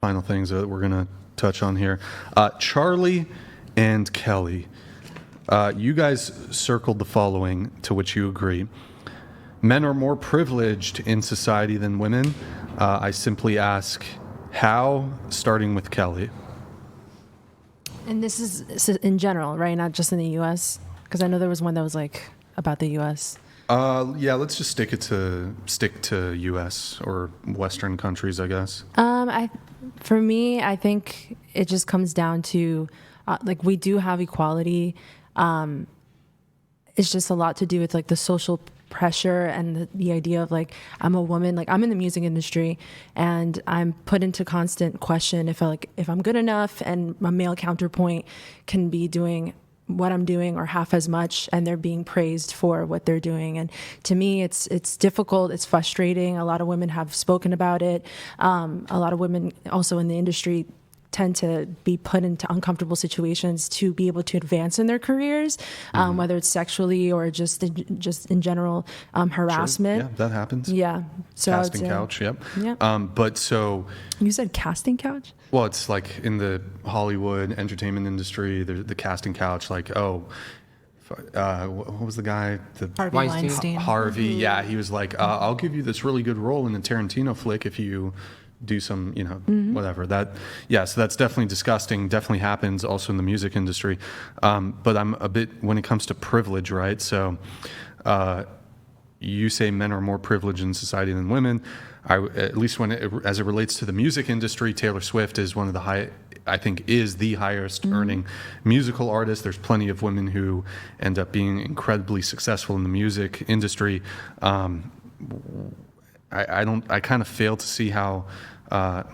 final things that we're going to touch on here. Charlie and Kelly, you guys circled the following, to which you agree. Men are more privileged in society than women. I simply ask, how, starting with Kelly? And this is in general, right? Not just in the U.S.? Because I know there was one that was like about the U.S. Yeah, let's just stick to U.S. or Western countries, I guess. For me, I think it just comes down to like we do have equality. It's just a lot to do with like the social pressure and the idea of like I'm a woman, like I'm in the music industry and I'm put into constant question if I'm good enough, and my male counterpoint can be doing what I'm doing or half as much, and they're being praised for what they're doing. And to me, it's difficult. It's frustrating. A lot of women have spoken about it. A lot of women also in the industry tend to be put into uncomfortable situations to be able to advance in their careers, whether it's sexually or just in general harassment. Sure. Yeah, that happens. Yeah. So casting couch. Yep. Yeah. But so you said casting couch? Well, it's like in the Hollywood entertainment industry, the casting couch, like, what was the guy? Harvey Weinstein. Harvey, yeah. He was like, I'll give you this really good role in a Tarantino flick if you do some, whatever. So that's definitely disgusting, definitely happens also in the music industry. But I'm a bit, when it comes to privilege, right? So you say men are more privileged in society than women. At least as it relates to the music industry, Taylor Swift is one of the is the highest earning musical artist. There's plenty of women who end up being incredibly successful in the music industry. I kind of fail to see how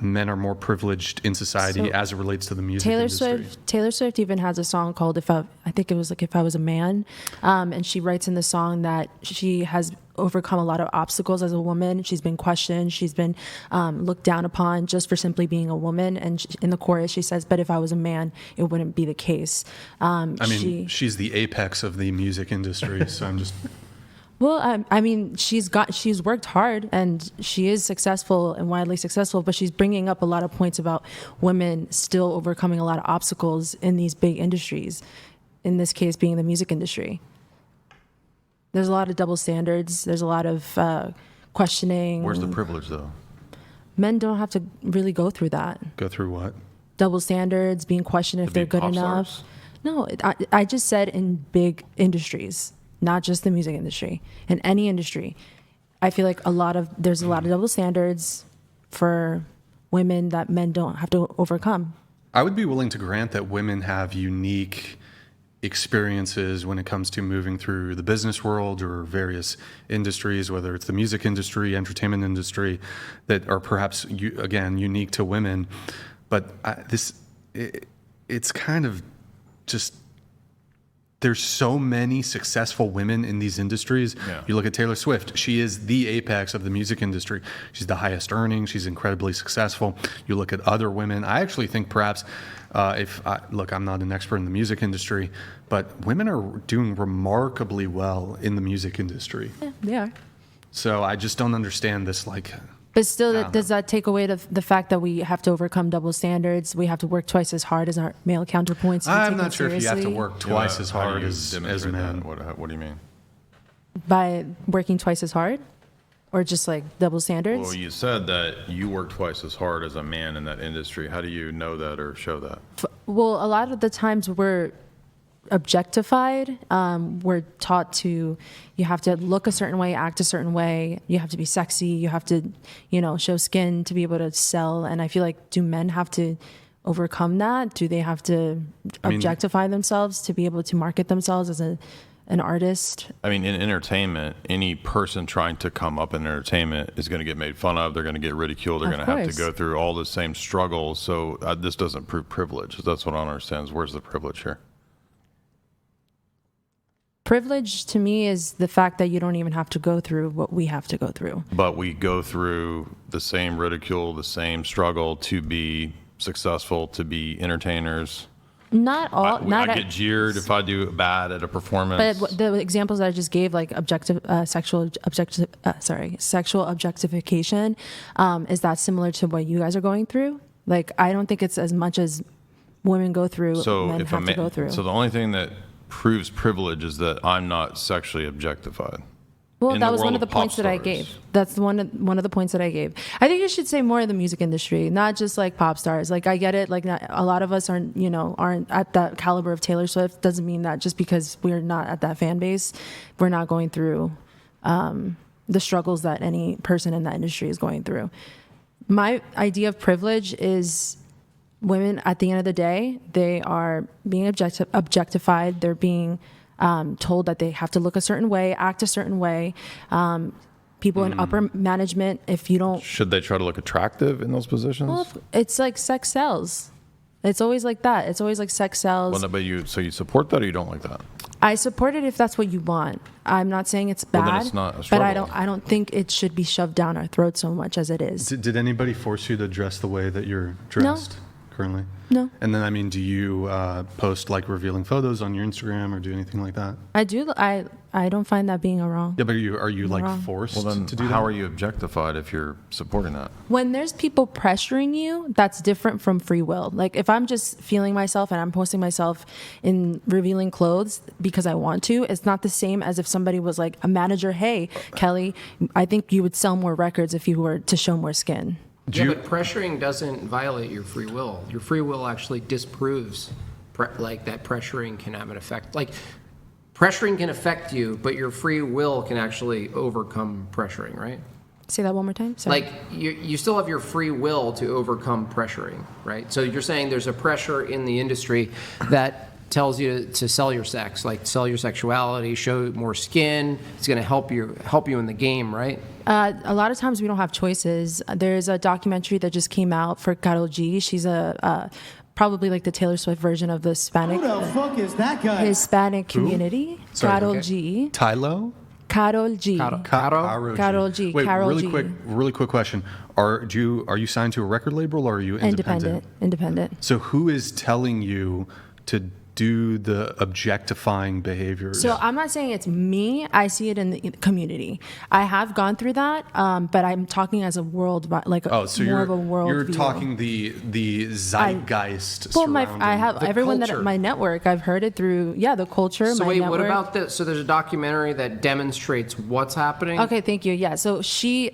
men are more privileged in society as it relates to the music industry. Taylor Swift even has a song called If I Was a Man, and she writes in the song that she has overcome a lot of obstacles as a woman. She's been questioned. She's been looked down upon just for simply being a woman. And in the chorus, she says, "But if I was a man, it wouldn't be the case." She's the apex of the music industry. So I'm just. Well, she's worked hard and she is successful and widely successful, but she's bringing up a lot of points about women still overcoming a lot of obstacles in these big industries, in this case being the music industry. There's a lot of double standards. There's a lot of questioning. Where's the privilege, though? Men don't have to really go through that. Go through what? Double standards, being questioned if they're good enough. Stars? No, I just said in big industries. Not just the music industry, in any industry. I feel like there's a lot of double standards for women that men don't have to overcome. I would be willing to grant that women have unique experiences when it comes to moving through the business world or various industries, whether it's the music industry, entertainment industry, that are perhaps, again, unique to women. But it's kind of just... There's so many successful women in these industries. Yeah. You look at Taylor Swift. She is the apex of the music industry. She's the highest earning. She's incredibly successful. You look at other women. I actually think perhaps, I'm not an expert in the music industry, but women are doing remarkably well in the music industry. Yeah, they are. So I just don't understand this, like... But still, does that take away the fact that we have to overcome double standards? We have to work twice as hard as our male counterpoints. I'm not sure if you have to work twice as hard as a man. What do you mean? By working twice as hard? Or just like double standards? Well, you said that you work twice as hard as a man in that industry. How do you know that or show that? Well, a lot of the times we're objectified. We're taught you have to look a certain way, act a certain way. You have to be sexy. You have to, show skin to be able to sell. And I feel like, do men have to overcome that? Do they have to objectify themselves to be able to market themselves as an artist? I mean, in entertainment, any person trying to come up in entertainment is going to get made fun of. They're going to get ridiculed. They're going to have to go through all the same struggles. So this doesn't prove privilege. That's what I don't understand. Where's the privilege here? Privilege to me is the fact that you don't even have to go through what we have to go through. But we go through the same ridicule, the same struggle to be successful, to be entertainers. Not all. I get jeered if I do bad at a performance. But the examples I just gave, like sexual objectification, is that similar to what you guys are going through? Like, I don't think it's as much as women go through, So men if a have to go through. so the only thing that proves privilege is that I'm not sexually objectified. Well, in that the was one world of the of pop points that I stars. gave. That's one of the points that I gave. I think you should say more of the music industry, not just like pop stars. Like, I get it. Like, not, a lot of us aren't at that caliber of Taylor Swift. Doesn't mean that just because we're not at that fan base, we're not going through the struggles that any person in that industry is going through. My idea of privilege is women, at the end of the day, they are being objectified. They're being told that they have to look a certain way, act a certain way. People in upper management, if you don't, Should they try to look attractive in those positions? well, it's like sex sells. It's always like that. It's always like sex sells. Well, no, but so you support that or you don't like that? I support it if that's what you want. I'm not saying it's bad, Well, then it's not a but I struggle. don't think it should be shoved down our throats so much as it is. Did anybody force you to dress the way that you're dressed currently? No. And then, I mean, do you post like revealing photos on your Instagram or do anything like that? I do. I don't find that being a wrong. Yeah, but are you like Wrong. forced Well, then to do that? how are you objectified if you're supporting that? When there's people pressuring you, that's different from free will. Like, if I'm just feeling myself and I'm posting myself in revealing clothes because I want to, it's not the same as if somebody was like a manager, hey, Kelly, I think you would sell more records if you were to show more skin. But pressuring doesn't violate your free will. Your free will actually disproves that pressuring can have an effect. Like, pressuring can affect you, but your free will can actually overcome pressuring, right? Say that one more time. Sorry. Like, you still have your free will to overcome pressuring, right? So you're saying there's a pressure in the industry that tells you to sell your sex, like sell your sexuality, show more skin. It's going to help you in the game, right? A lot of times we don't have choices. There's a documentary that just came out for Karol G. She's probably like the Taylor Swift version of the Hispanic. Who the fuck is that guy? Hispanic community. Sorry, Karol okay. G. Tylo? Karol G. Karol G. G. Wait, Karol really G. quick question. Are you signed to a record label or are you independent? Independent. So who is telling you to do the objectifying behaviors? So I'm not saying it's me. I see it in the community. I have gone through that, but I'm talking as a world, like Oh, so more of a world you're view. talking the zeitgeist. Well, surrounding I have the everyone culture. that my network. I've heard it through the culture. So my wait, network. what about this? So there's a documentary that demonstrates what's happening? Okay, thank you. Yeah, so she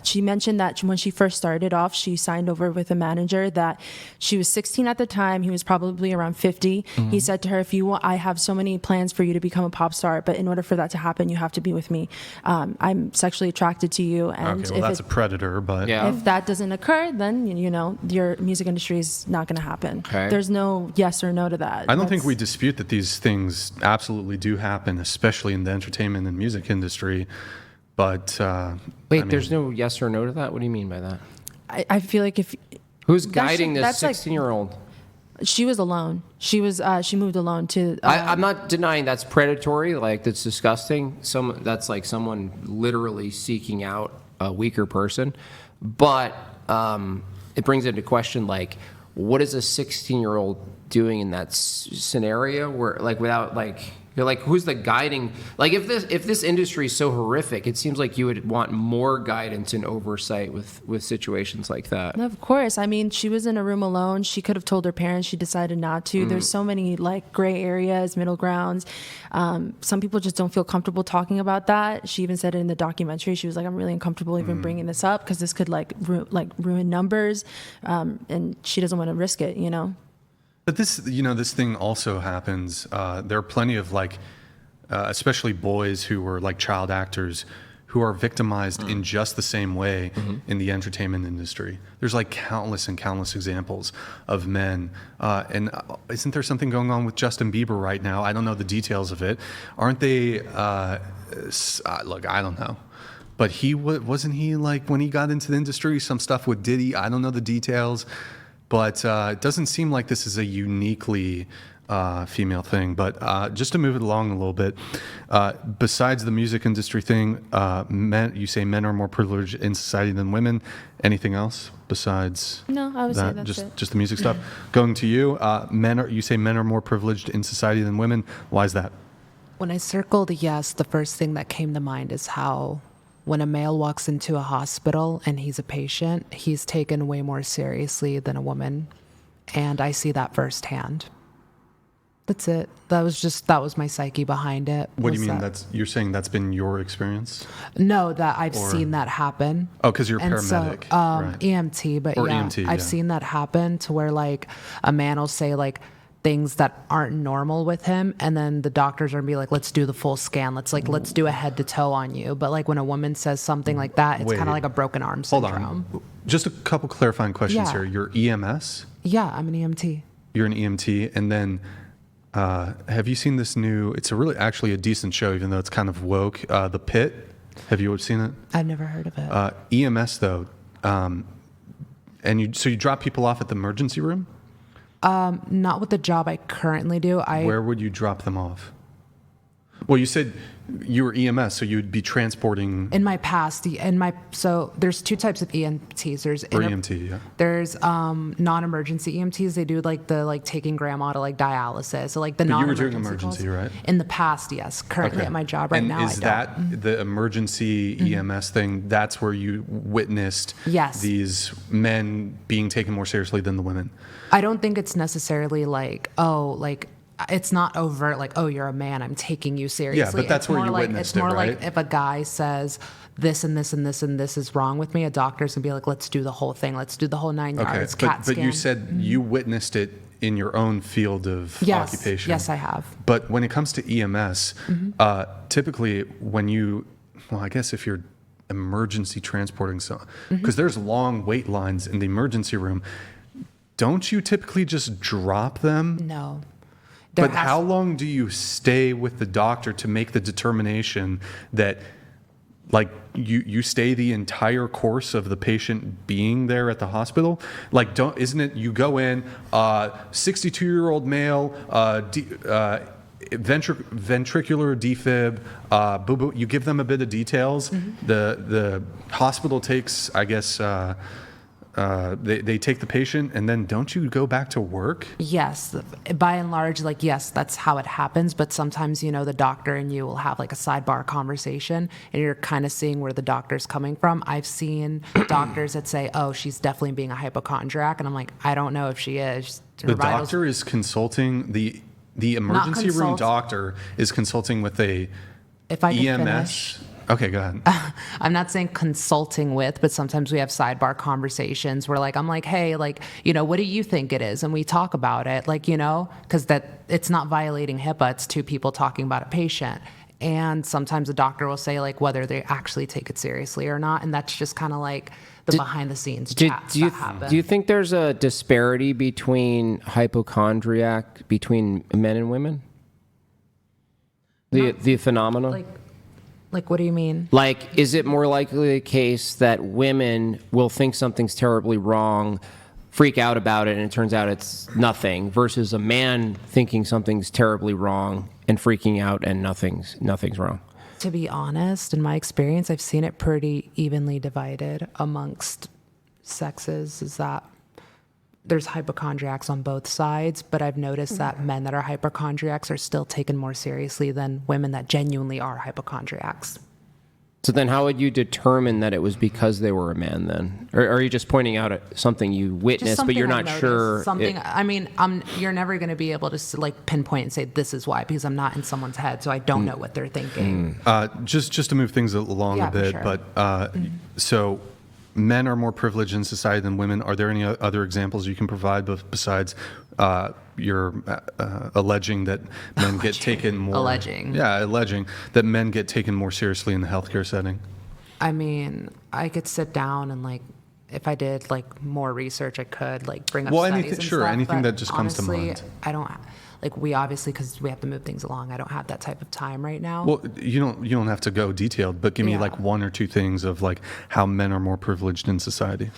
she mentioned that when she first started off, she signed over with a manager that she was 16 at the time. He was probably around 50. He said to her, if you want, I have so many plans for you to become a pop star, but in order for that to happen, you have to be with me. I'm sexually attracted to you. And Okay, well, that's a predator, but Yeah. if that doesn't occur, then, your music industry is not going to happen. Okay. There's no yes or no to that. I don't think That's- we dispute that these things absolutely do happen, especially in the entertainment and music industry. But Wait, there's no yes or no to that? What do you mean by that? I feel like if Who's That's- guiding this that's like- 16-year-old? she was alone, she moved alone to. I'm not denying that's predatory, like that's disgusting. That's like someone literally seeking out a weaker person. But it brings into question, like, what is a 16-year-old doing in that scenario where, like, without, like, you're like, who's the guiding? Like, if this industry is so horrific, it seems like you would want more guidance and oversight with situations like that. Of course. I mean, she was in a room alone. She could have told her parents. She decided not to. There's so many like gray areas, middle grounds. Some people just don't feel comfortable talking about that. She even said it in the documentary. She was like, I'm really uncomfortable even bringing this up because this could ruin numbers. And she doesn't want to risk it, But this thing also happens. There are plenty of especially boys who were like child actors who are victimized in just the same way in the entertainment industry. There's like countless and countless examples of men. And isn't there something going on with Justin Bieber right now? I don't know the details of it. Aren't they? Look, I don't know. But wasn't he like when he got into the industry, some stuff with Diddy? I don't know the details. But it doesn't seem like this is a uniquely female thing. But just to move it along a little bit, besides the music industry thing, you say men are more privileged in society than women. Anything else besides No, I would say that? that's it. Just the music stuff. Going to you, you say men are more privileged in society than women. Why is that? When I circled yes, the first thing that came to mind is how when a male walks into a hospital and he's a patient, he's taken way more seriously than a woman. And I see that firsthand. That's it. That was my psyche behind it. What do you mean? You're saying that's been your experience? No, that I've seen that happen. Oh, because you're a And paramedic. so, right. EMT, but Or yeah, EMT, I've yeah. seen that happen to where like a man will say like things that aren't normal with him, and then the doctors are gonna be like, let's do the full scan. Let's do a head to toe on you. But like when a woman says something like that, it's kind Wait. of like a broken arm Hold syndrome. on. Just a couple clarifying questions Yeah. here. You're EMS? Yeah, I'm an EMT. You're an EMT, and then have you seen this new? It's actually a decent show, even though it's kind of woke. The Pit. Have you seen it? I've never heard of it. EMS though, and you drop people off at the emergency room. Not with the job I currently do. Where would you drop them off? Well, you said you were EMS, so you'd be transporting. In my past, so there's two types of EMTs. There's EMT, yeah. There's non-emergency EMTs. They do like taking grandma to like dialysis. So like the But you were non-emergency doing emergency, calls. right? In the past, yes. Currently Okay. at my job right and now, is I don't. that the emergency EMS thing? That's where you witnessed Yes. these men being taken more seriously than the women. I don't think it's necessarily like, it's not overt like, oh, you're a man, I'm taking you seriously. but that's It's where more you like, witnessed it's more it, like right? if a guy says this and this and this and this is wrong with me, a doctor's gonna be like, let's do the whole thing. Let's do the whole 9 Okay, yards, CAT but scan. you said you witnessed it in your own field of Yes. occupation. Yes, I have. But when it comes to EMS, typically when I guess if you're emergency transporting someone, because there's long wait lines in the emergency room, don't you typically just drop them? No. There But has- how long do you stay with the doctor to make the determination that, like, you stay the entire course of the patient being there at the hospital? Like, isn't it you go in, 62-year-old male, ventricular defib, boo boo. You give them a bit of details. The hospital takes, I guess. They take the patient, and then don't you go back to work? Yes, by and large, like, yes, that's how it happens. But sometimes, the doctor and you will have like a sidebar conversation and you're kind of seeing where the doctor's coming from. I've seen doctors that say, oh, she's definitely being a hypochondriac. And I'm like, I don't know if she is. Her The vitals- doctor is consulting, the emergency room consult. doctor is consulting with a If I can EMS. finish. Okay, go ahead. I'm not saying consulting with, but sometimes we have sidebar conversations where I'm like, hey, what do you think it is? And we talk about it, because it's not violating HIPAA. It's two people talking about a patient. And sometimes the doctor will say whether they actually take it seriously or not. And that's just kind of like the behind the scenes chats that happen. Do you think there's a disparity between hypochondriac between men and women? The phenomena? What do you mean? Is it more likely the case that women will think something's terribly wrong, freak out about it, and it turns out it's nothing, versus a man thinking something's terribly wrong and freaking out and nothing's wrong? To be honest, in my experience, I've seen it pretty evenly divided amongst sexes, is that there's hypochondriacs on both sides, but I've noticed that men that are hypochondriacs are still taken more seriously than women that genuinely are hypochondriacs. So then how would you determine that it was because they were a man then? Or are you just pointing out something you witnessed, but you're not sure? You're never going to be able to pinpoint and say this is why, because I'm not in someone's head, so I don't know what they're thinking. Just to move things along Yeah, a for bit, sure. but so men are more privileged in society than women. Are there any other examples you can provide besides you're alleging that men get taken more? Alleging that men get taken more seriously in the healthcare setting? I mean, I could sit down and if I did more research, I could bring up studies anything, and sure, stuff, anything but that just comes to honestly, mind. I don't we obviously, because we have to move things along, I don't have that type of time right now. Well, you don't have to go detailed, but give me Yeah. one or two things of how men are more privileged in society.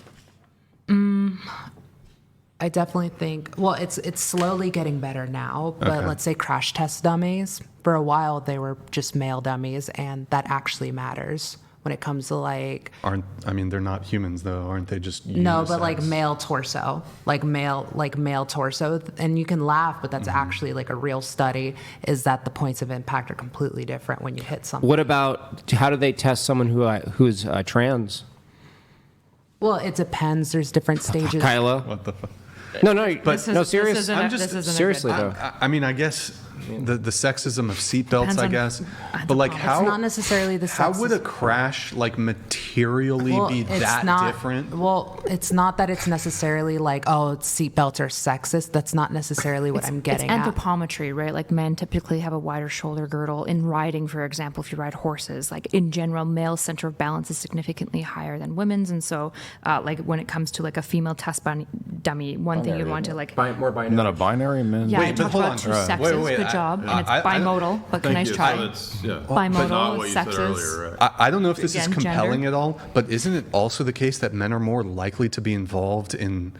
I definitely think, it's slowly getting better now, but Okay. let's say crash test dummies. For a while, they were just male dummies, and that actually matters. when it comes to like they're not humans though, aren't they? Just no, but unisex? like male torso, like male torso, and you can laugh, but that's actually like a real study. Is that the points of impact are completely different when you hit something. What about, how do they test someone who's trans? Well, it depends. There's different stages. Kyla? What the fuck? No, but Seriously seriously though. I mean, I guess the sexism of seatbelts, Depends I on guess. But like, how It's not necessarily the how would a sexist- crash like materially be it's that not, different? Well, it's not that it's necessarily like, oh, seatbelts are sexist. That's not necessarily what I'm getting It's at. anthropometry, right? Like men typically have a wider shoulder girdle. In riding, for example, if you ride horses, like in general, male center of balance is significantly higher than women's. And so like when it comes to like a female test dummy, one thing you want to like, More binary. Not a binary men. yeah, I Wait, but talked hold about on. two Right. sexes, Wait, good job. And it's I don't- bimodal, but nice try. Bimodal, But not what you said sexes. earlier, right? I don't know if this is Again, compelling gender. at all, but isn't it also the case that men are more likely to be involved in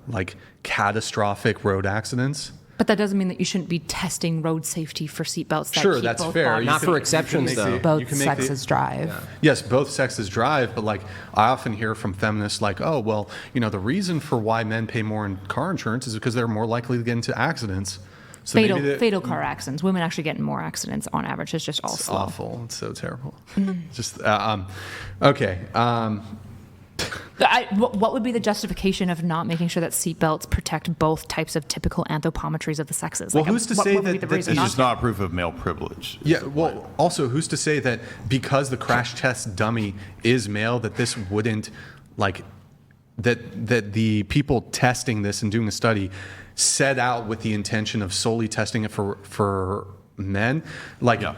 like catastrophic road accidents? But that doesn't mean that you shouldn't be testing road safety for seatbelts. That Sure, keep that's both fair. bodies You Not can- for you exceptions, can make though. you Both can make sexes drive. Yes, both sexes drive, but like I often hear from feminists like, oh, well, the reason for why men pay more in car insurance is because they're more likely to get into accidents. So maybe Fatal car accidents. Women actually get in more accidents on average. It's just all it's slow. awful. It's so terrible. Mm-hmm. Just okay. What would be the justification of not making sure that seatbelts protect both types of typical anthropometries of the sexes? Well, Like, who's to what say would be that the reason It's not just to? not proof of male privilege. Yeah, well, also, who's to say that because the crash test dummy is male, that this wouldn't, like, that the people testing this and doing the study set out with the intention of solely testing it for men? Like, Yeah.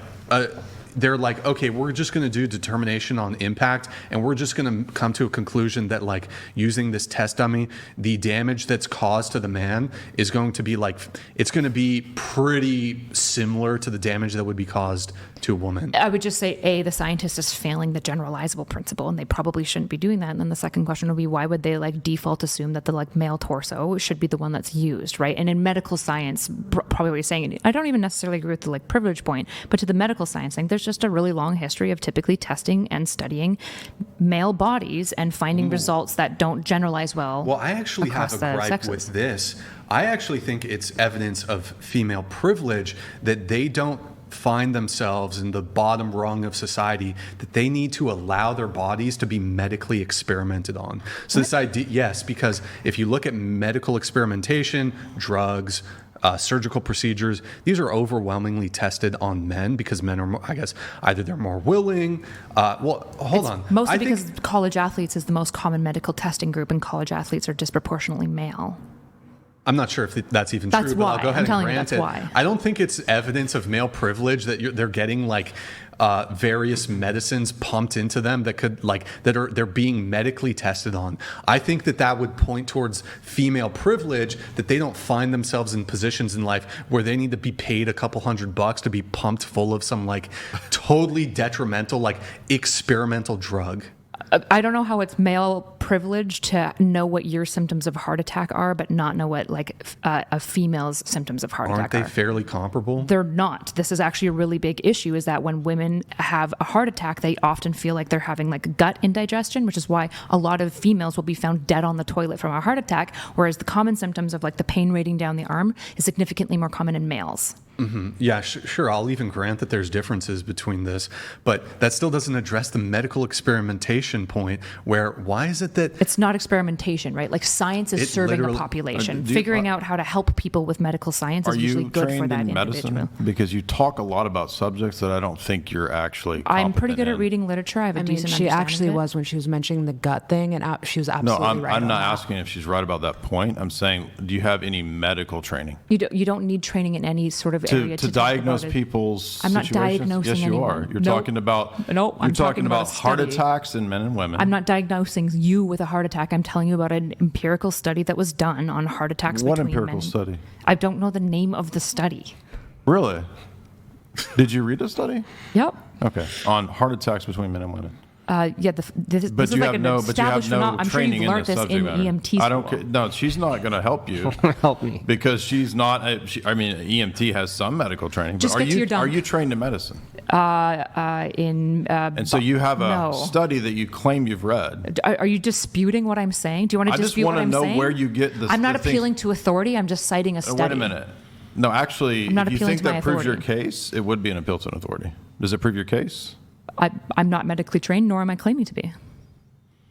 they're like, okay, we're just going to do determination on impact, and we're just going to come to a conclusion that, like, using this test dummy, the damage that's caused to the man is going to be like, it's going to be pretty similar to the damage that would be caused to a woman. I would just say, A, the scientist is failing the generalizable principle, and they probably shouldn't be doing that. And then the second question would be, why would they like default assume that the like male torso should be the one that's used, right? And in medical science, probably what you're saying, I don't even necessarily agree with the like privilege point, but to the medical science thing, there's just a really long history of typically testing and studying male bodies and finding results that don't generalize well. Well, I actually have across a the gripe sexes. with this. I actually think it's evidence of female privilege that they don't find themselves in the bottom rung of society, that they need to allow their bodies to be medically experimented on. So this idea, yes, because if you look at medical experimentation, drugs, surgical procedures, these are overwhelmingly tested on men because men are, I guess, either they're more willing. Well, hold on. Mostly I think- because college athletes is the most common medical testing group, and college athletes are disproportionately male. I'm not sure if that's even That's true, but I'll why. go ahead I'm and telling you grant that's it. why. I don't think it's evidence of male privilege that they're getting like various medicines pumped into them that could they're being medically tested on. I think that would point towards female privilege, that they don't find themselves in positions in life where they need to be paid a couple $100 to be pumped full of some like totally detrimental like experimental drug. I don't know how it's male privilege to know what your symptoms of heart attack are, but not know what like a female's symptoms of heart Aren't attack they are. fairly comparable? They're not. This is actually a really big issue, is that when women have a heart attack, they often feel like they're having like gut indigestion, which is why a lot of females will be found dead on the toilet from a heart attack, whereas the common symptoms of like the pain radiating down the arm is significantly more common in males. Yeah, sure. I'll even grant that there's differences between this, but that still doesn't address the medical experimentation point where why is it that It's not experimentation, right? Like science is It serving the literally- population. do you- Figuring out how to help people with medical science Are is usually you good for trained that in individual. medicine? Because you talk a lot about subjects that I don't think you're actually I'm pretty competent good at in. reading literature. I have a I mean, decent she understanding actually of it. was when she was mentioning the gut thing, and she was No, absolutely I'm right. on not that. asking if she's right about that point. I'm saying, do you have any medical training You don't need training in any sort of area to to talk diagnose about it. people's I'm not situations? diagnosing Yes, you anyone. are. You're No. talking about No, I'm you're talking talking about about a heart study. attacks in men and women. I'm not diagnosing you with a heart attack. I'm telling you about an empirical study that was done on heart attacks What between empirical men. study? I don't know the name of the study. Really? Did you read a study? Yep. Okay. On heart attacks between men and women. Yeah, this But is you like have an no, but you have established no phenomenon. I'm sure training you've in learned this this subject in matter. EMT I don't school. care. No, she's not going to help you Help me. because she's not. I mean, EMT has some medical training. But Just are get to you your dunk. are you trained in medicine? And so you have a no. study that you claim you've read. Are you disputing what I'm saying? Do you want to I just dispute what want to I'm know saying? where you get this. I'm not the things- appealing to authority. I'm just citing a study. Wait a minute. No, actually, I'm not if you appealing think to my that proves your authority. case, it would be an appeal to an authority. Does it prove your case? I'm not medically trained, nor am I claiming to be.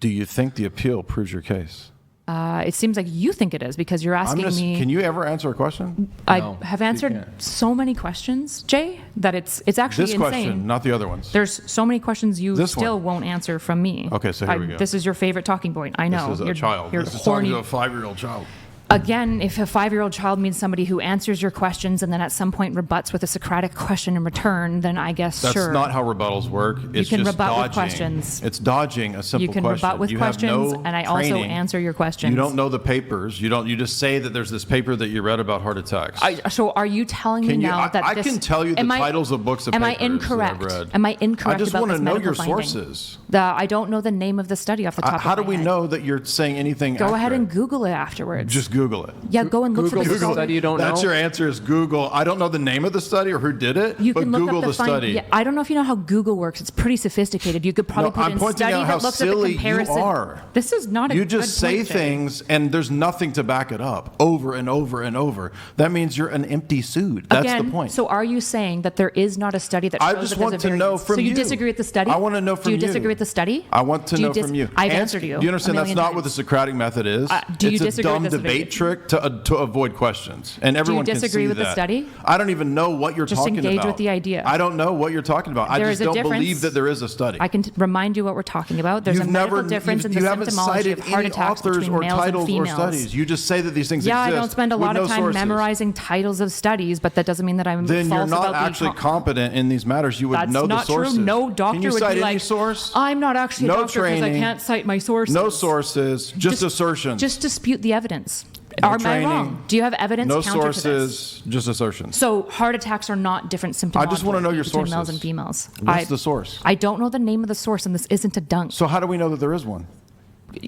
Do you think the appeal proves your case? It seems like you think it is because you're asking me. Can you ever answer a question? I have answered so many questions, Jay, that it's actually This insane. question, not the other ones. There's so many questions you This still one. won't answer from me. Okay, so here we go. This is your favorite talking point. I know. This is a child. You're This is talking horny. to a 5-year-old child. Again, if a 5-year-old child means somebody who answers your questions and then at some point rebuts with a Socratic question in return, then I guess That's sure. not how rebuttals work. It's can just rebut dodging. with questions. It's dodging a simple You can question. rebut with You questions, have no and I also training. answer your questions. You don't know the papers. You don't. You just say that there's this paper that you read about heart attacks. So are you telling me Can you? now that I this? can tell you the am I- titles of books of Am I papers that I've incorrect? read. Am I incorrect I just about want this to know medical your finding? sources. I don't know the name of the study off the top of my head. How do we know that you're saying anything? Go ahead accurate? and Google it afterwards. Just Google it. yeah, go and look for the Google study. study you don't That's know? your answer is Google. I don't know the name of the study or who did it, You but can look Google up the find- study. Yeah, I don't know if you know how Google works. It's pretty sophisticated. You could probably No, put I'm in pointing study out how that looks at the silly you comparison. are. This is not a You good just say point, Jay. things and there's nothing to back it up over and over and over. That means you're an empty suit. That's Again, the point. So are you saying that there is not a study that shows I that just there's want a to variance? know from So you you. disagree with the study? I want to know from Do you you. disagree with the study? I want to Do you know from you. I've Answer- answered you. Do you understand a that's million not what the times. Socratic method is? Do you it's a disagree with dumb this debate trick to avoid questions. And everyone can disagree see with the that. study? I don't even know what you're Just talking about. engage with the idea. I don't know what you're talking about. I There just is a don't difference. believe that there is a study. I can remind you what we're talking about. There's You've a medical never, difference in the you haven't symptomology cited of heart any attacks authors between or males and titles or females. studies. You just say that these things Yeah, exist. I don't spend a with lot no of time sources. memorizing titles of studies, but that doesn't mean that I'm Then false you're not about being actually competent in these matters. You would That's know not the sources. true. No doctor Can you would cite be any like, source? I'm not actually a No doctor because I training. can't cite my sources. No sources, just assertions. Just dispute the evidence. No Am I training. wrong? Do you have evidence No counter to this? sources, just assertions. So heart attacks are not different symptomology I just wanna know your between males sources. and females. What's the source? I don't know the name of the source, and this isn't a dunk. So how do we know that there is one?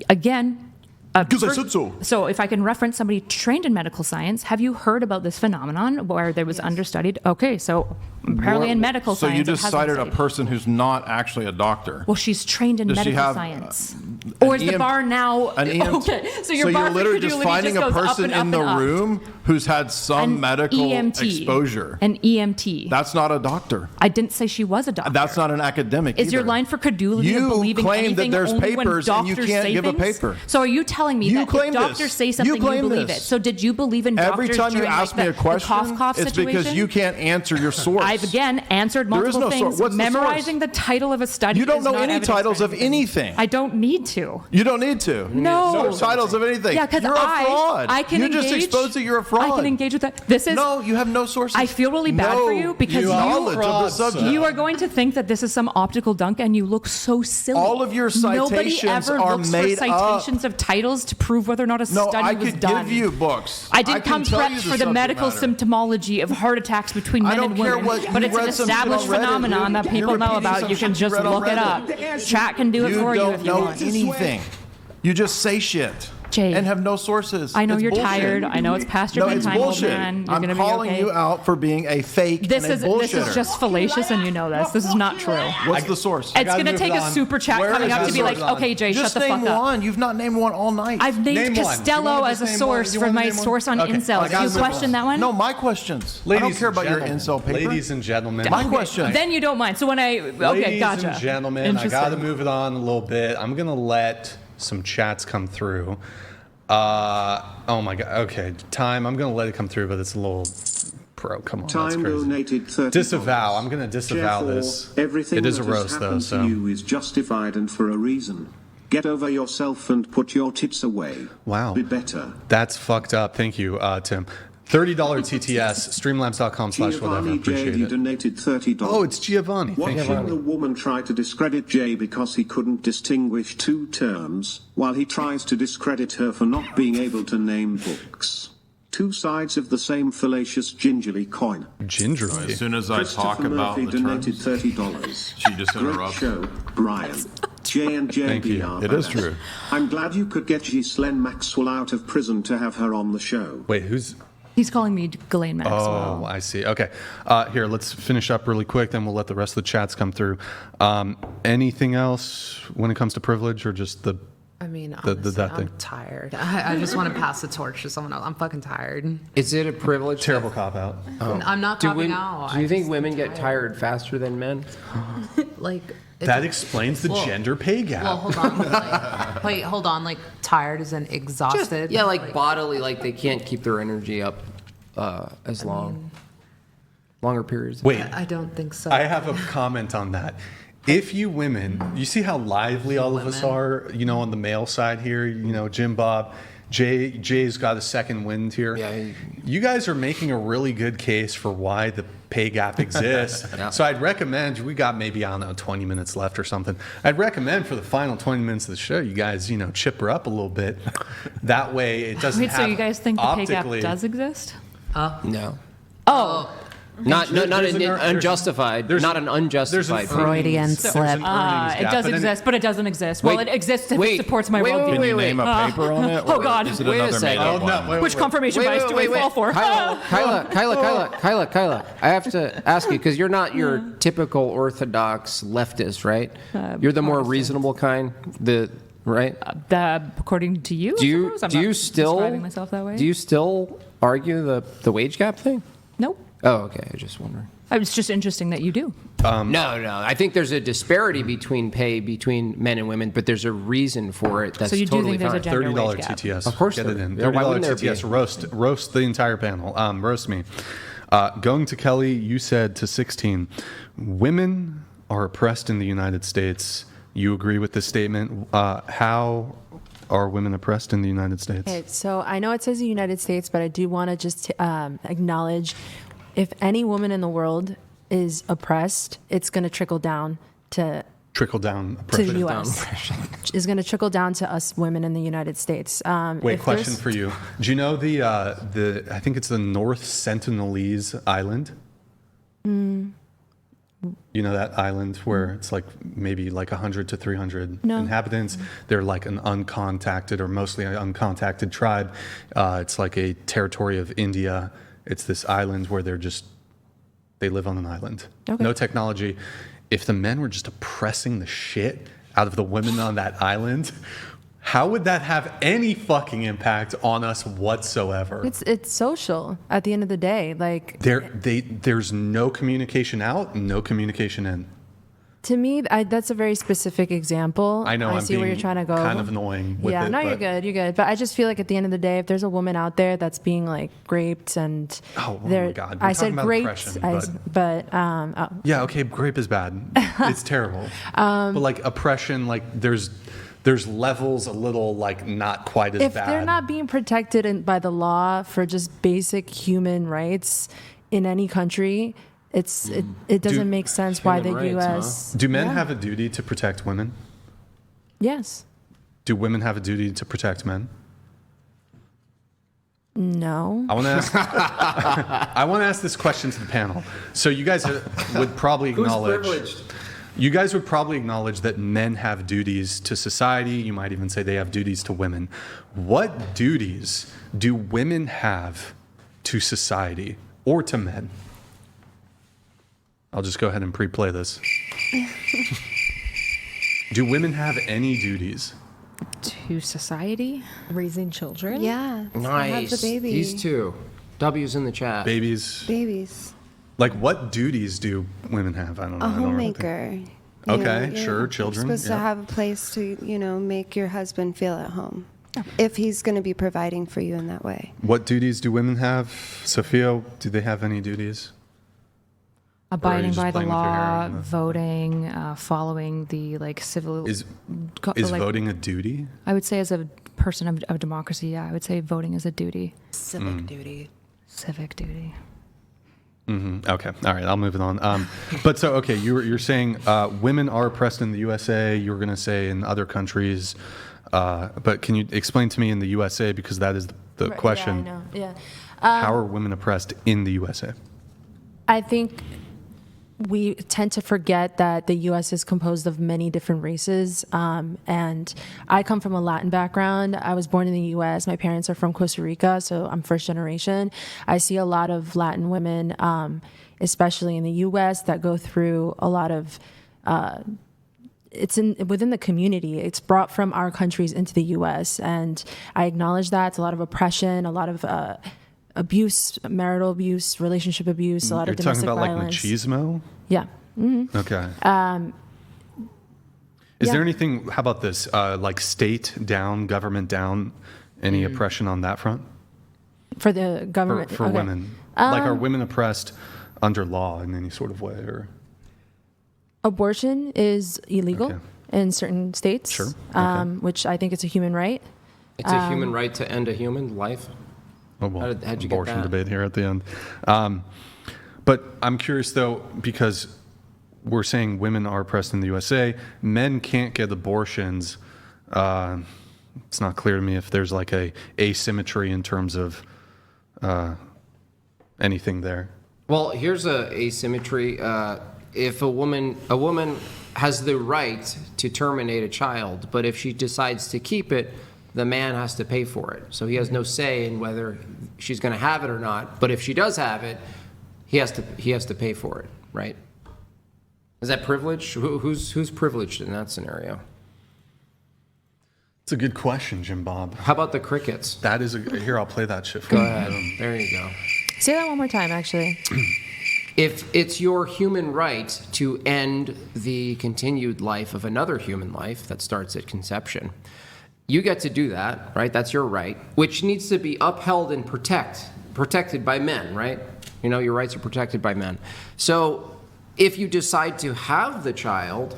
Again, Because I said so. So if I can reference somebody trained in medical science, have you heard about this phenomenon where there was understudied? Okay, so apparently in medical So science, you it just has been cited a studied. person who's not actually a doctor. Well, she's trained in Does she medical have, science. Or is the EM bar now an EMT? okay? So your bar you're literally for just credulity finding just a goes up person and up in the and up. room who's had some An medical EMT. exposure. An EMT. That's not a doctor. I didn't say she was a doctor. That's not an academic. Is your either. line for credulity You of believing claim that anything there's only when papers and you doctors can't say give a things? paper. So are you telling me You that if claim doctors this. say You something, you claim believe this. it? So did you believe in Every doctors time you during, ask like, me a the question, cough it's because situation? you can't answer your source. I've again answered There is multiple no things. source. What's the Memorizing source? the title of a study. You don't is know not any evidence titles for of anything. anything. I don't need to. You don't need to. No. No titles of anything. Yeah, because you're a fraud. I can you engage. just exposed that you're a fraud. I can engage with that. This is. No, you have no sources. I feel really bad no for you because knowledge of the frauds, subject. you are going to think that this is some optical dunk, and you look so silly. All of your Nobody citations ever are looks made for citations of titles to prove whether or not a No, study I was could done. give you books. I didn't can come tell you prepped for the subject medical matter. symptomology of heart attacks between I men don't and care women, what- but you it's an read some shit on established Reddit. phenomenon that You're people know repeating about. some You can shit you just read on look it up. Reddit. Chat can do it You for you don't if you know want. anything. You just say shit. Jay, and have no sources. I know It's you're bullshit. tired. I know it's past your No, it's bedtime, old bullshit. man. You're I'm gonna be calling okay. you out for being a fake This and a is bullshitter. just fallacious, and you know this. This is not true. What's the source? It's gotta going to move take it a on. super chat Where coming is up the to be like, source on? okay, Jay, Just shut the name fuck up. one. You've not named one all night. I've named Name one. Do you Costello wanna as a just name one? source Do you for wanna my name one? source on Okay. incels. I Do gotta you move question on. that one? No, my questions. I don't care about your incel paper. Ladies and gentlemen. My question. Then you don't mind. So when okay, Ladies gotcha. and gentlemen, I got to Interesting. move it on a little bit. I'm going to let some chats come through. Oh my God. Okay, time. I'm going to let it come through, but it's a little... Bro, come on. That's Time crazy. donated 30. Disavow. I'm going to disavow Therefore, this. Everything It is a that has roast, though, happened so... to you is justified and for a reason. Get over yourself and put your tits away. Wow. Be better. That's fucked up. Thank you, Tim. $30 TTS, streamlabs.com/whatever. Giovanni J. Appreciate You it. donated $30. Oh, it's Giovanni. Thank you. Watching the woman try to discredit Jay because he couldn't distinguish two terms, while he tries to discredit her for not being able to name books. Two sides of the same fallacious gingerly coin. Gingerly. As soon as I talk Christopher about Murphy the donated terms, $30. she just Great interrupts. show, Brian. J&J Thank you. BR. It is true. I'm glad you could get Ghislaine Maxwell out of prison to have her on the show. Wait, who's? He's calling me Ghislaine Oh, Maxwell. I see. Okay. Here, let's finish up really quick, then we'll let the rest of the chats come through. Anything else when it comes to privilege, or just the? I mean, The- honestly, that I'm thing. tired. I just want to pass the torch to someone else. I'm fucking tired. Is it a privilege? Terrible cop out. I'm not Do, popping out. do you I think just- women get tired faster than men? like it's- That explains the well- gender pay gap. Well, hold on. Wait, hold on. Like tired as in exhausted. Yeah, like bodily, like they can't keep their energy up as long. Longer periods. Wait, I don't think so. I have a comment on that. If you women, you see how lively all of us are, on the male side here, Jim Bob, Jay's got a second wind here. Yeah, you guys are making a really good case for why the pay gap exists. So I'd recommend, we got maybe, 20 minutes left or something. I'd recommend for the final 20 minutes of the show, you guys, chipper up a little bit. That way it doesn't Wait, have so you guys think the pay gap optically- does exist? No. Oh, Not There's an unjustified. there's- Not an unjustified. Freudian there's slip. an earnings it gap, does but then exist, but it doesn't exist. Well, Wait, it exists if wait, it supports my wait, worldview. Can you wait. name a paper on it? Oh, or God. Is it Wait a another second. made-up Oh, no, one? wait, Which wait. confirmation bias do I fall for? Kyla, I have to ask you because you're not your typical orthodox leftist, right? You're the more Protestant. reasonable kind. Right? According to you, Do I you suppose? I'm do you not still describing myself that way? do you still argue the wage gap thing? Nope. Oh, okay. I just wondering. It's just interesting that you do. No. I think there's a disparity between pay between men and women, but there's a reason for it. That's So you do totally think there's a fine. gender $30 wage gap? TTS. Of course Get there- it in. yeah, why $30 wouldn't there be? TTS. Roast the entire panel. Roast me. Going to Kelly, you said to 16, women are oppressed in the United States. You agree with this statement? How are women oppressed in the United States? Okay, so I know it says the United States, but I do want to just acknowledge if any woman in the world is oppressed, it's going to trickle down to Trickle down the oppression. U.S. Is going to trickle down to us women in the United States. Wait, if question there's- for you. Do you know the I think it's the North Sentinelese Island? You know that island where it's like maybe like 100 to 300 No. inhabitants? They're like an uncontacted or mostly an uncontacted tribe. It's like a territory of India. It's this island where they live on an island. Okay. No technology. If the men were just oppressing the shit out of the women on that island, how would that have any fucking impact on us whatsoever? It's social at the end of the day. Like There's no communication out, no communication in. to me, that's a very specific example. I know I I'm see where being you're trying to go. kind of annoying with yeah, it, no, but- you're good. You're good. But I just feel like at the end of the day, if there's a woman out there that's being like raped and Oh, oh they're- my God, we're I talking said about raped, oppression, but Yeah, okay, grape is bad. It's terrible. But like oppression, like there's levels a little like not quite as if bad. they're not being protected by the law for just basic human rights in any country, it doesn't make sense why the Human rights, U.S. Do men Yeah. have a duty to protect women? Yes. Do women have a duty to protect men? No. I want to ask. I want to ask this question to the panel. So you guys would probably acknowledge. privileged? You guys would probably acknowledge that men have duties to society. You might even say they have duties to women. What duties do women have to society or to men? I'll just go ahead and pre-play this. Do women have any duties? To society? Raising children? Yeah. Have Nice. the baby. These two. W's in the chat. Babies? Babies. Like what duties do women have? I don't know. A I don't know. homemaker. Okay, You're sure, children, supposed to yeah. have a place to, make your husband feel at home. If he's going to be providing for you in that way. What duties do women have? Sophia, do they have any duties? Abiding just by the playing with your hair law, and the- voting, following the civil. Is co- is like, voting a duty? I would say as a person of democracy, yeah, I would say voting is a duty, Civic duty. civic duty. Okay, all right, I'll move it on. But so, okay, you're saying women are oppressed in the USA. You're going to say in other countries, but can you explain to me in the USA, because that is the Right, question? Yeah, I know. Yeah. How are women oppressed in the USA? I think we tend to forget that the U.S. is composed of many different races. And I come from a Latin background. I was born in the U.S. My parents are from Costa Rica, so I'm first generation. I see a lot of Latin women, especially in the U.S., that go through a lot of within the community. It's brought from our countries into the U.S. And I acknowledge that. It's a lot of oppression, a lot of abuse, marital abuse, relationship abuse, a lot of domestic violence. You're talking about like machismo? Yeah. Mm-hmm. Okay. Is there anything, how about this, like state down, government down, any oppression on that front? For the government? For women. Like are women oppressed under law in any sort of way? Or abortion is illegal in certain states, Sure. Which I think it's a human right. It's a human right to end a human life. Oh, well, how'd you abortion get that? debate here at the end. But I'm curious, though, because we're saying women are oppressed in the USA. Men can't get abortions. It's not clear to me if there's like a asymmetry in terms of anything there. Well, here's a asymmetry. If a woman has the right to terminate a child, but if she decides to keep it, the man has to pay for it. So he has no say in whether she's going to have it or not. But if she does have it, he has to pay for it, right? Is that privilege? Who's privileged in that scenario? It's a good question, Jim Bob. How about the crickets? That is here. I'll play that shit for Go you. ahead. There you go. Say that one more time, actually. If it's your human right to end the continued life of another human life that starts at conception, you get to do that, right? That's your right, which needs to be upheld and protected by men, right? You know, your rights are protected by men. So if you decide to have the child,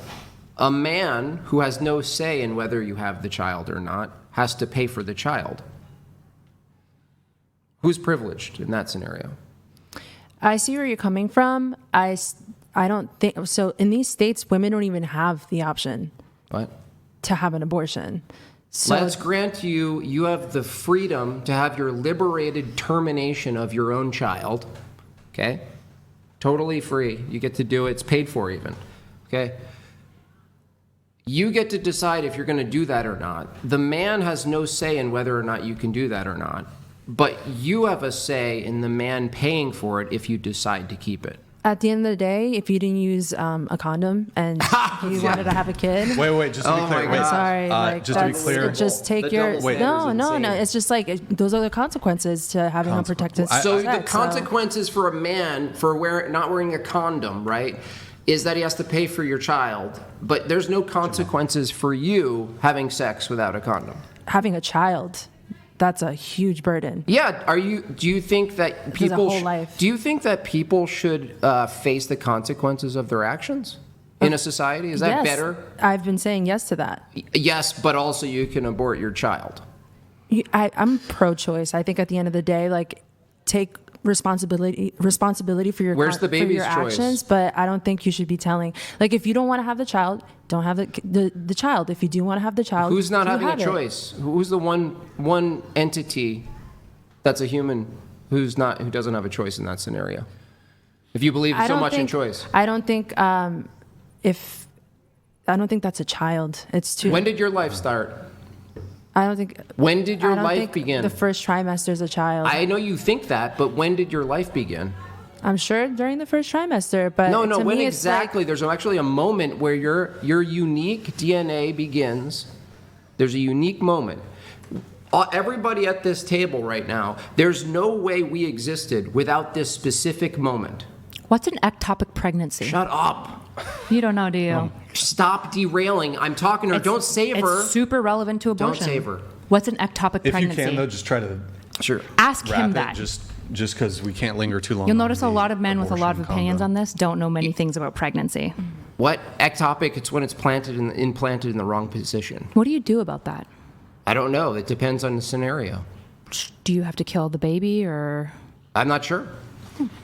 a man who has no say in whether you have the child or not has to pay for the child. Who's privileged in that scenario? I see where you're coming from. I don't think so. In these states, women don't even have the option What? to have an abortion. So Let's grant you have the freedom to have your liberated termination of your own child, okay? Totally free. You get to do it. It's paid for even, okay? You get to decide if you're going to do that or not. The man has no say in whether or not you can do that or not, but you have a say in the man paying for it if you decide to keep it. at the end of the day, if you didn't use a condom and you wanted to have a kid, Wait, just to be clear. I'm sorry, like just to be that's- clear. just take The your double standard's no. insane. It's just like those are the consequences to having unprotected So sex. the consequences for a man for not wearing a condom, right, is that he has to pay for your child. But there's no consequences for you having sex without a condom. Having a child, that's a huge burden. Yeah. Do you think that This is a people? whole life. Do you think that people should face the consequences of their actions in a society? Is that Yes, better? I've been saying yes to that. Yes, but also you can abort your child. I'm pro-choice. I think at the end of the day, like, take responsibility for your Where's the for your baby's choice? actions. But I don't think you should be telling, like, if you don't want to have the child, don't have the child. If you do want to have the child, Who's not you having have a it. choice? Who's the one entity that's a human who doesn't have a choice in that scenario? If you believe I so don't much in think- choice. I don't think I don't think that's a child. It's too. When did your life start? I don't think. When did your I don't life think begin? The first trimester is a child. I know you think that, but when did your life begin? I'm sure during the first trimester, but No, to when me, it's exactly? like, There's actually a moment where your unique DNA begins. There's a unique moment. Everybody at this table right now, there's no way we existed without this specific moment. What's an ectopic pregnancy? Shut up. You don't know, do you? Stop derailing. I'm talking to her. Don't save her. It's super relevant to abortion. save her. What's an ectopic If pregnancy? you can, though, just try to Sure. Ask wrap him it, that. just because we can't linger too long. You'll on notice a the lot of men with a lot of abortion opinions condom. on this don't know many things about pregnancy. What? Ectopic, it's when it's implanted in the wrong position. What do you do about that? I don't know. It depends on the scenario. Do you have to kill the baby or? I'm not sure.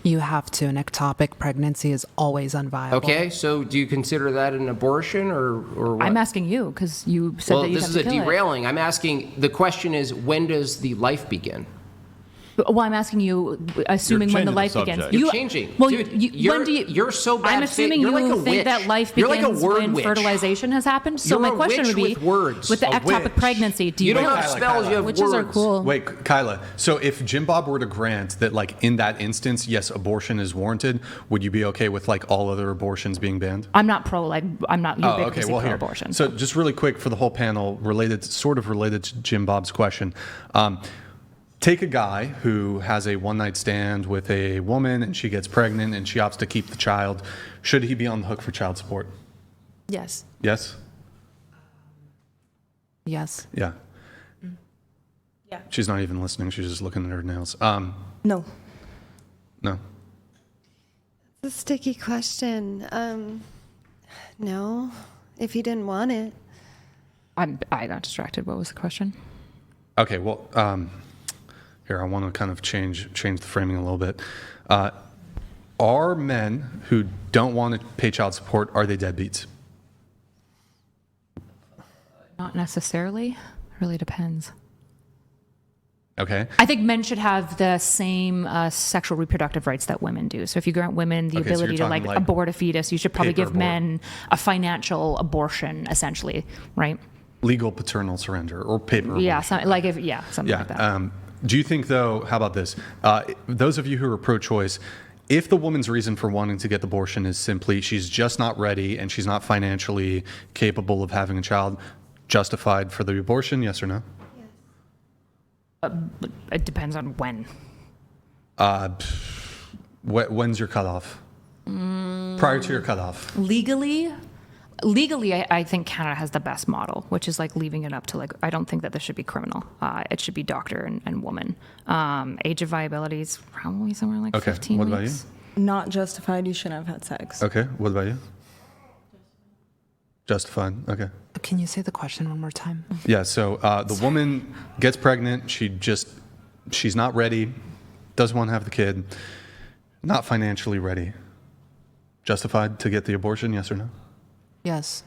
You have to. An ectopic pregnancy is always unviable. Okay, so do you consider that an abortion or what? I'm asking you because you said Well, that you this have is to a kill it. derailing. I'm asking, the question is, when does the life begin? Well, I'm asking you, assuming You're when the changing life the begins. subject. You're changing. Well, Dude, when do you? you're so bad I'm fit. assuming You're you like a think witch. that life You're like a begins word when witch. fertilization has happened. So You're my a question witch would be, with words. with the A ectopic witch. pregnancy, do You don't really- have Kyla, spells, Kyla. you have Witches are words. cool. Wait, Kyla. So if Jim Bob were to grant that, like, in that instance, yes, abortion is warranted, would you be okay with, like, all other abortions being banned? I'm not pro, like, I'm not Oh, okay. ubiquitously Well, pro here. abortion. So just really quick for the whole panel, sort of related to Jim Bob's question. Take a guy who has a one-night stand with a woman and she gets pregnant and she opts to keep the child. Should he be on the hook for child support? Yes. Yes? Yes. Yeah. Yeah. She's not even listening. She's just looking at her nails. No. No. It's a sticky question. No, if you didn't want it. I got distracted. What was the question? Okay, well, here, I want to kind of change the framing a little bit. Are men who don't want to pay child support, are they deadbeats? Not necessarily. Really depends. Okay. I think men should have the same sexual reproductive rights that women do. So if you grant women the Okay, so you're ability to talking like abort a fetus, you should probably paper give abort. men a financial abortion, essentially, right? Legal paternal surrender or paper Yeah, abortion. something like that. Yeah. Do you think, though, how about this? Those of you who are pro-choice, if the woman's reason for wanting to get the abortion is simply she's just not ready and she's not financially capable of having a child, justified for the abortion, yes or no? It depends on when. When's your cutoff? Prior to your cutoff. Legally, I think Canada has the best model, which is like leaving it up to I don't think that this should be criminal. It should be doctor and woman. Age of viability is probably somewhere like Okay, 15 what weeks. about you? Not justified, you shouldn't have had sex. Okay, what about you? Justified, okay. Can you say the question one more time? Yeah, so the woman gets pregnant, she's not ready, doesn't want to have the kid, not financially ready. Justified to get the abortion, yes or no? Yes.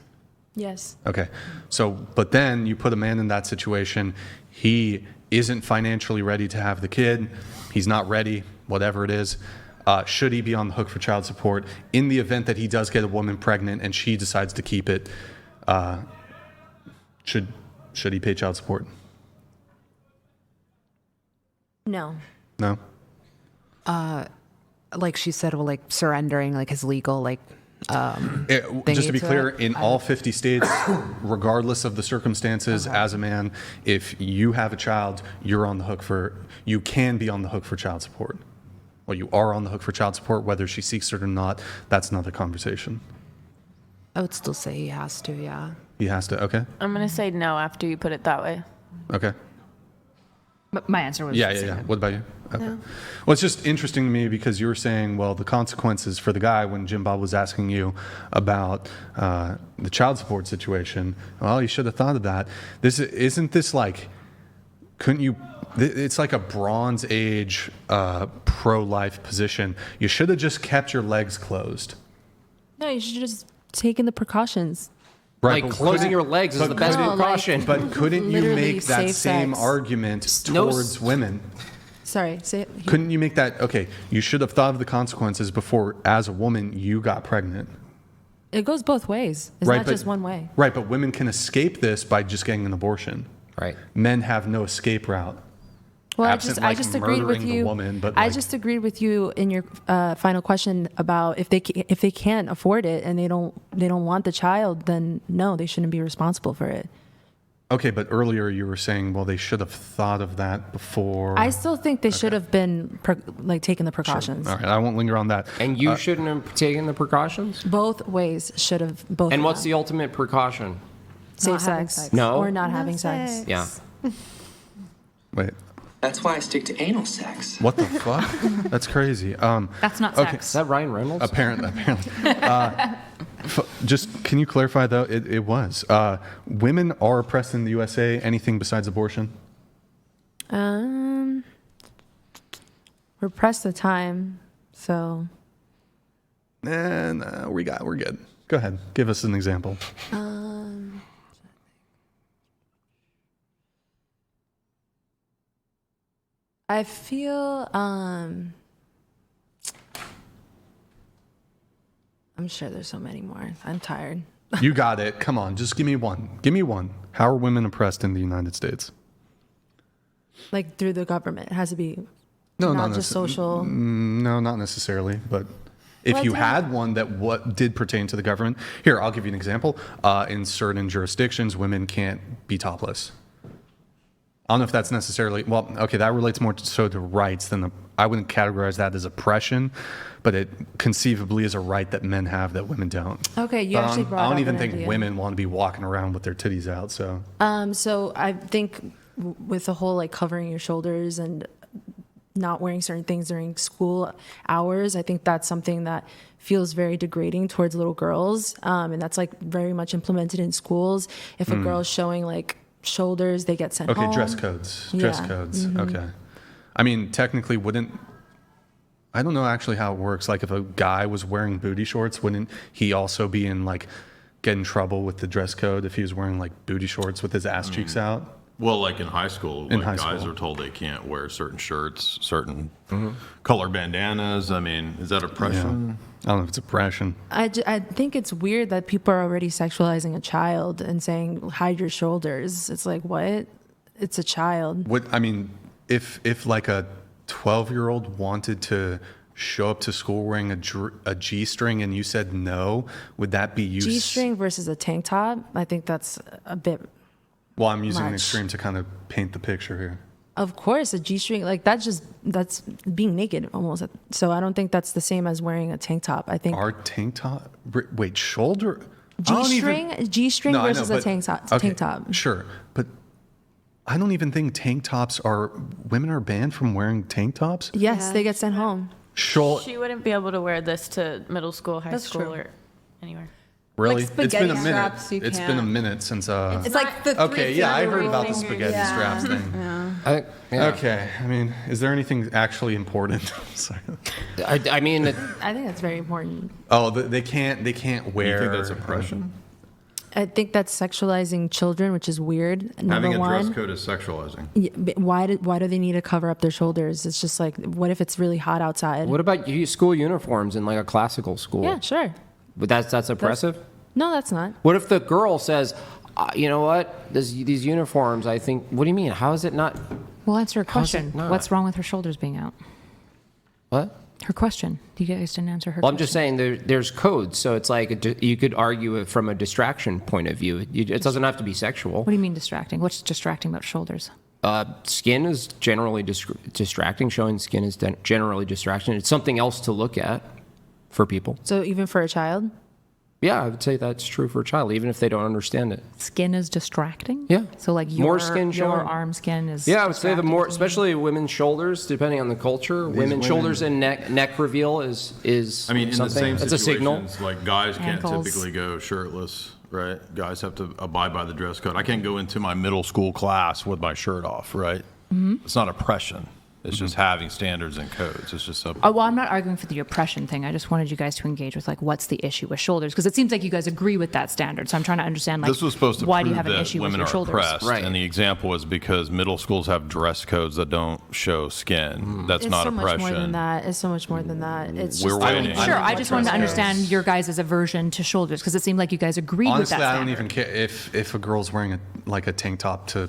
Yes. Okay, so, but then you put a man in that situation, he isn't financially ready to have the kid, he's not ready, whatever it is. Should he be on the hook for child support in the event that he does get a woman pregnant and she decides to keep it? Should he pay child support? No. No. Like she said, well, like surrendering, like his legal, like. Just to be to clear, it? in all 50 states, regardless of the circumstances, as a man, if you have a child, you can be on the hook for child support. Well, you are on the hook for child support, whether she seeks it or not. That's another conversation. I would still say he has to, yeah. He has to. Okay. I'm going to say no after you put it that way. Okay. But my answer was Yeah. What about you? Okay. No. Well, it's just interesting to me because you were saying, well, the consequences for the guy when Jim Bob was asking you about the child support situation. Well, you should have thought of that. Isn't this like? Couldn't you? It's like a Bronze Age pro-life position. You should have just kept your legs closed. No, you should just taken the precautions. Right, Like but closing couldn't- your legs is the best No, like- precaution. But couldn't you Literally make that safe same sex. argument No towards women? Sorry, say it. Couldn't you make that? Okay, you should have thought of the consequences before, as a woman, you got pregnant. It goes both ways. It's Right, not but- just one way. Right, but women can escape this by just getting an abortion. Right. Men have no escape route. Well, Absent, I like, just agreed with murdering the you. woman, but, I like- just agreed with you in your final question about if they can't afford it and they don't want the child, then no, they shouldn't be responsible for it. Okay, but earlier you were saying, well, they should have thought of that before. I still think they should have been taking the precautions. All right, I won't linger on that. And you shouldn't have taken the precautions? Both ways should have both. And of what's them. the ultimate precaution? safe Not having sex? sex. No. or not No having sex. sex. Yeah. Wait, That's why I stick to anal sex. what the fuck? That's crazy. That's not Okay. sex. Is that Ryan Reynolds? Apparently. Just can you clarify though? It was. Women are oppressed in the USA. Anything besides abortion? We're pressed for time, so And we're good. Go ahead. Give us an example. I feel I'm sure there's so many more. I'm tired. You got it. Come on, just give me one. Give me one. How are women oppressed in the United States? Like through the government. It has to be No, not just social. No, not necessarily. But if Well, you it's had one that what did pertain to the government, here I'll give you an example. In certain jurisdictions, women can't be topless. I don't know if that's necessarily well. Okay, that relates more so to rights than I wouldn't categorize that as oppression, but it conceivably is a right that men have that women don't. Okay, you But actually brought up I don't even an think idea. women want to be walking around with their titties out. So So I think with the whole like covering your shoulders and not wearing certain things during school hours, I think that's something that feels very degrading towards little girls, and that's like very much implemented in schools. If a girl's showing like shoulders, they get sent home. okay, dress codes. Dress Yeah. codes. Okay. I mean, technically, I don't know actually how it works. Like, if a guy was wearing booty shorts, wouldn't he also be get in trouble with the dress code if he was wearing like booty shorts with his ass cheeks out? Well, like in high school, In like high guys school. are told they can't wear certain shirts, certain color bandanas. I mean, is that oppression? I don't know if it's oppression. I think it's weird that people are already sexualizing a child and saying hide your shoulders. It's like, what? It's a child. What I mean, if like a 12-year-old wanted to show up to school wearing a G-string and you said no, would that be you? G-string versus a tank top, I think that's a bit. Well, I'm using an much. extreme to kind of paint the picture here. Of course, a G-string, like that's being naked almost. So I don't think that's the same as wearing a tank top. I think Our tank top? Wait, shoulder? I don't even- G-string No, I know, versus a but- tank top. okay, Tank top. Sure, but I don't even think tank tops women are banned from wearing tank tops. Yes, Yeah. they get sent home. She wouldn't be able to wear this to middle school, high That's school, true. or anywhere. Really? Like It's been a spaghetti minute. straps, you It's been a can't. minute since. It's like the Okay, yeah, I heard about the spaghetti Yeah. straps thing. Yeah. Okay, I mean, is there anything actually important? Sorry. I mean, I think that's very important. Oh, they can't wear. You think that's oppression? I think that's sexualizing children, which is weird. Number Having a one. dress code is sexualizing. Yeah, but why do they need to cover up their shoulders? It's just like, what if it's really hot outside? what about school uniforms in like a classical school? Yeah, sure. But that's oppressive? No, that's not. What if the girl says, you know what, these uniforms, I think, what do you mean? How is it not? Well, answer her How's it question. not? What's wrong with her shoulders being out? What? Her question. You guys didn't answer her Well, I'm question. just saying there's codes, so it's like you could argue it from a distraction point of view. It doesn't have to be sexual. What do you mean distracting? What's distracting about shoulders? Skin is generally distracting. Showing skin is generally distraction. It's something else to look at for people. So even for a child? Yeah, I would say that's true for a child, even if they don't understand it. Skin is distracting? Yeah. So like More skin your showing. arm skin is Yeah, I would say the distracting more, to you? especially women's shoulders, depending on the culture. Women's women- shoulders and neck reveal is I mean, in the something. same That's a signal. situations, like guys can't Ankles. typically go shirtless, right? Guys have to abide by the dress code. I can't go into my middle school class with my shirt off, right? It's not oppression. It's just having standards and codes. It's just something. Oh, well, I'm not arguing for the oppression thing. I just wanted you guys to engage with like what's the issue with shoulders because it seems like you guys agree with that standard. So I'm trying to understand like This was supposed to why do prove you have an that issue with women your are shoulders? oppressed, Right. and the example was because middle schools have dress codes that don't show skin. That's It's not so oppression. much more than that. It's so much more than that. It's We're just waiting. Sure, I just wanted to dress understand your guys' aversion to shoulders because it seemed like you guys agreed Honestly, with that I don't standard. even care if a girl's wearing a tank top to.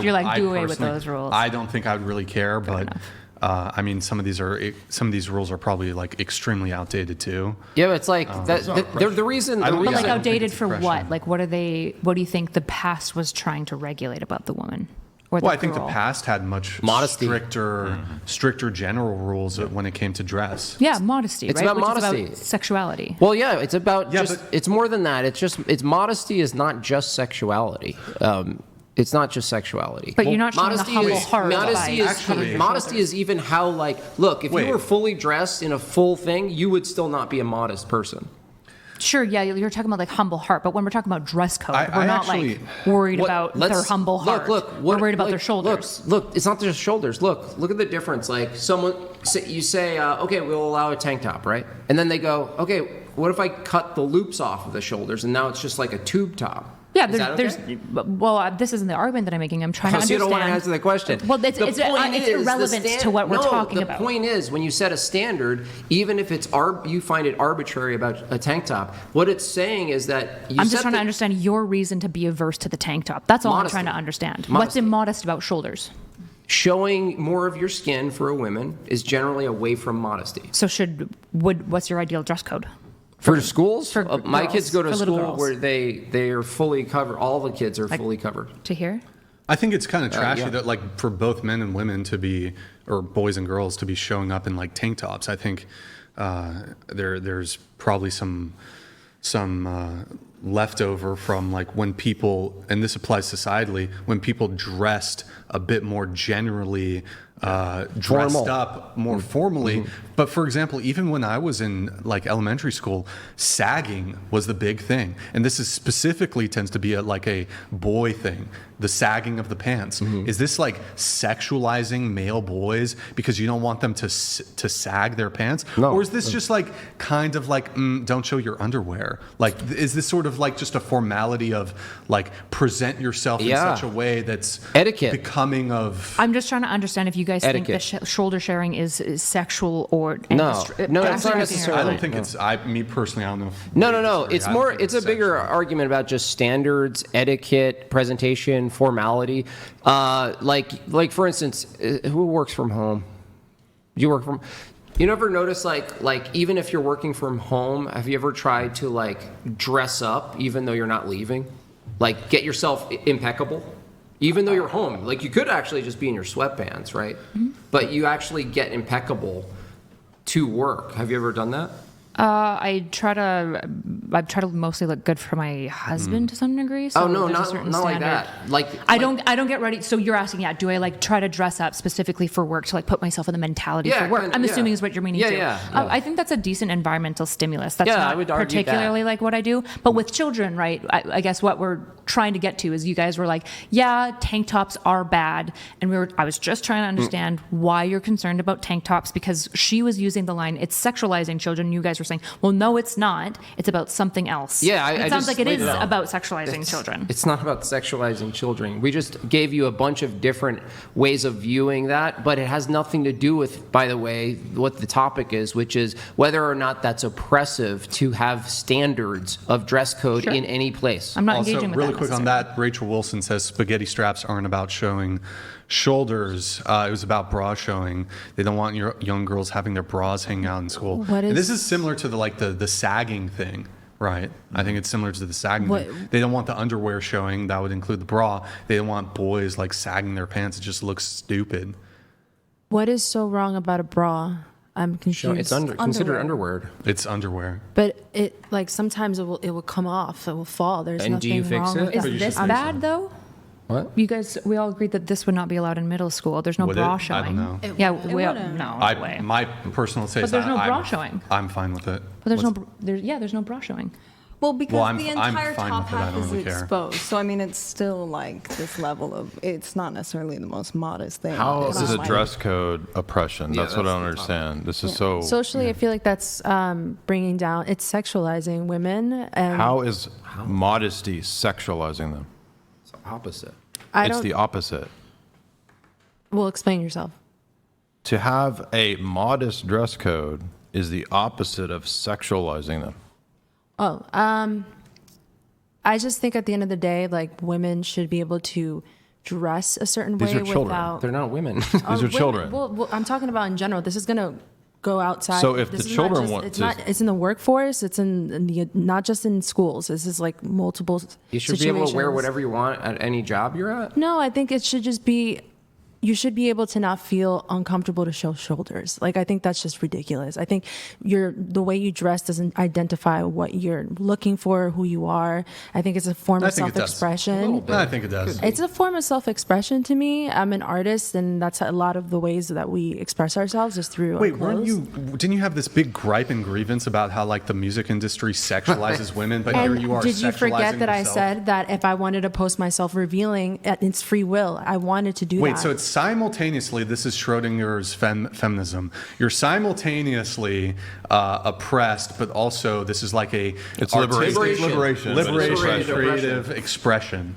You're like, I do away with personally- those rules. I don't think I would really care, but enough. I mean, some of these rules are probably like extremely outdated too. Yeah, but it's like the reason. I don't But think like I don't think outdated it's for oppression. what? Like what do you think the past was trying to regulate about the woman or the Well, I think the girl? past had much Modesty. stricter general rules when it came to dress. Yeah, modesty, It's right? about Which modesty. is about sexuality. Well, yeah, it's about Yeah, just. but- It's more than that. It's modesty is not just sexuality. It's not just sexuality. But you're not showing a modesty humble is, heart Modesty by is covering your modesty shoulders. is even how like look. If Wait. you were fully dressed in a full thing, you would still not be a modest person. Sure, yeah, you're talking about like humble heart, but when we're talking about dress code, I we're not actually- like worried about their humble heart. We're worried about their shoulders. Look, it's not just shoulders. Look at the difference. Like you say, okay, we'll allow a tank top, right? And then they go, okay, what if I cut the loops off of the shoulders and now it's just like a tube top? Yeah, Yeah, Is that there's. okay? Well, this isn't the argument that I'm making. I'm trying to So you understand. don't want to answer the question. Well, it's The point is, the irrelevant to what we're talking about. The point is, when you set a standard, even if it's you find it arbitrary about a tank top, what it's saying is that you I'm just trying to understand your reason to be averse to the tank top. That's all Modesty. I'm trying to understand. What's Modesty. immodest about shoulders? Showing more of your skin for a woman is generally away from modesty. So what's your ideal dress code? For schools, For my girls, kids go to for little school girls. where they are fully covered. All the kids are fully covered. To here? I think it's kind of trashy yeah. that, like, for both men and women to be, or boys and girls to be showing up in like tank tops. I think there's probably some leftover from like when people, and this applies societally, when people dressed a bit more generally, dressed Formal. up more formally. But for example, even when I was in like elementary school, sagging was the big thing, and this is specifically tends to be like a boy thing. The sagging of the pants. Is this like sexualizing male boys because you don't want them to sag their pants? No. Or is this just like kind of like don't show your underwear? Like, is this sort of like just a formality of like present yourself in Yeah. such a way that's Etiquette. becoming of? I'm just trying to understand if you guys think Etiquette. that shoulder sharing is sexual or No, I'm it's not asking your necessarily. I don't think it's. Me personally, I don't know. If No. disagree. It's I don't more. think It's a bigger sexual. argument about just standards, etiquette, presentation, formality. Like for instance, who works from home? You work from. You never notice like even if you're working from home, have you ever tried to like dress up even though you're not leaving? Like get yourself impeccable, even though you're home. Like you could actually just be in your sweatpants, right? But you actually get impeccable to work. Have you ever done that? I try to mostly look good for my husband to some degree. So Oh no, there's a not certain like standard. that. Like I don't get ready. So you're asking, do I like try to dress up specifically for work to like put myself in the mentality Yeah, for work? kinda, I'm yeah. assuming is what you're meaning Yeah, too. yeah. I think that's a decent environmental stimulus. That's Yeah, I not would argue particularly that. like what I do. But with children, right? I guess what we're trying to get to is you guys were like, yeah, tank tops are bad, and I was just trying to understand why you're concerned about tank tops because she was using the line, it's sexualizing children. You guys were saying, well, no, it's not. It's about something else. Yeah, it I sounds just like it laid is it out. about sexualizing children. It's not about sexualizing children. We just gave you a bunch of different ways of viewing that, but it has nothing to do with, by the way, what the topic is, which is whether or not that's oppressive to have standards of dress code in any place. I'm not Also, engaging with really that quick on that, Rachel Wilson says spaghetti straps aren't about showing shoulders. It was about bra showing. They don't want your young girls having their bras hanging out in school. And this is similar to the sagging thing, right? I think it's similar to the sagging thing. They don't want the underwear showing. That would include the bra. They don't want boys like sagging their pants. It just looks stupid. What is so wrong about a bra? I'm confused. It's considered underwear. It's underwear. But it like sometimes it will come off. It will fall. There's And do nothing you fix wrong it? with Is that. this bad though? What? You guys, we all agreed that this would not be allowed in middle school. There's no Would bra it? showing. I don't know. Yeah, we all, no way. My personal say But is there's no bra I'm, showing. I'm fine with it. But there's no bra showing. Well, because Well, the I'm entire fine top with it. I half don't is really care. exposed. So, I mean, it's still like this level of, it's not necessarily the most modest thing. How It's is not a like- dress code oppression? That's what I don't understand. This is so. Socially, I feel like that's bringing down. It's sexualizing women. And How is modesty sexualizing them? It's the opposite. I It's don't. the opposite. Well, explain yourself. To have a modest dress code is the opposite of sexualizing them. Oh, I just think at the end of the day, like women should be able to dress a certain These way are children. without. They're not women. These are women- children. Well, I'm talking about in general. This is gonna go outside. So if This the is not children just- want it's to- not. It's in the workforce. It's in the not just in schools. This is like multiple. You should be able to wear situations. whatever you want at any job you're at. No, I think it should just be. You should be able to not feel uncomfortable to show shoulders. Like, I think that's just ridiculous. I think the way you dress doesn't identify what you're looking for, who you are. I think it's a form I of think it does. self-expression. I think it does. It's a form of self-expression to me. I'm an artist, and that's a lot of the ways that we express ourselves is through Wait, our weren't clothes. didn't you have this big gripe and grievance about how like the music industry sexualizes women, but here And you are did you forget sexualizing that I yourself? said that if I wanted to post myself revealing, it's free will. I wanted to do that. Wait, so it's simultaneously, this is Schrodinger's feminism. You're simultaneously oppressed, but also this is like a It's artistic liberation. liberation, Liberation. creative expression.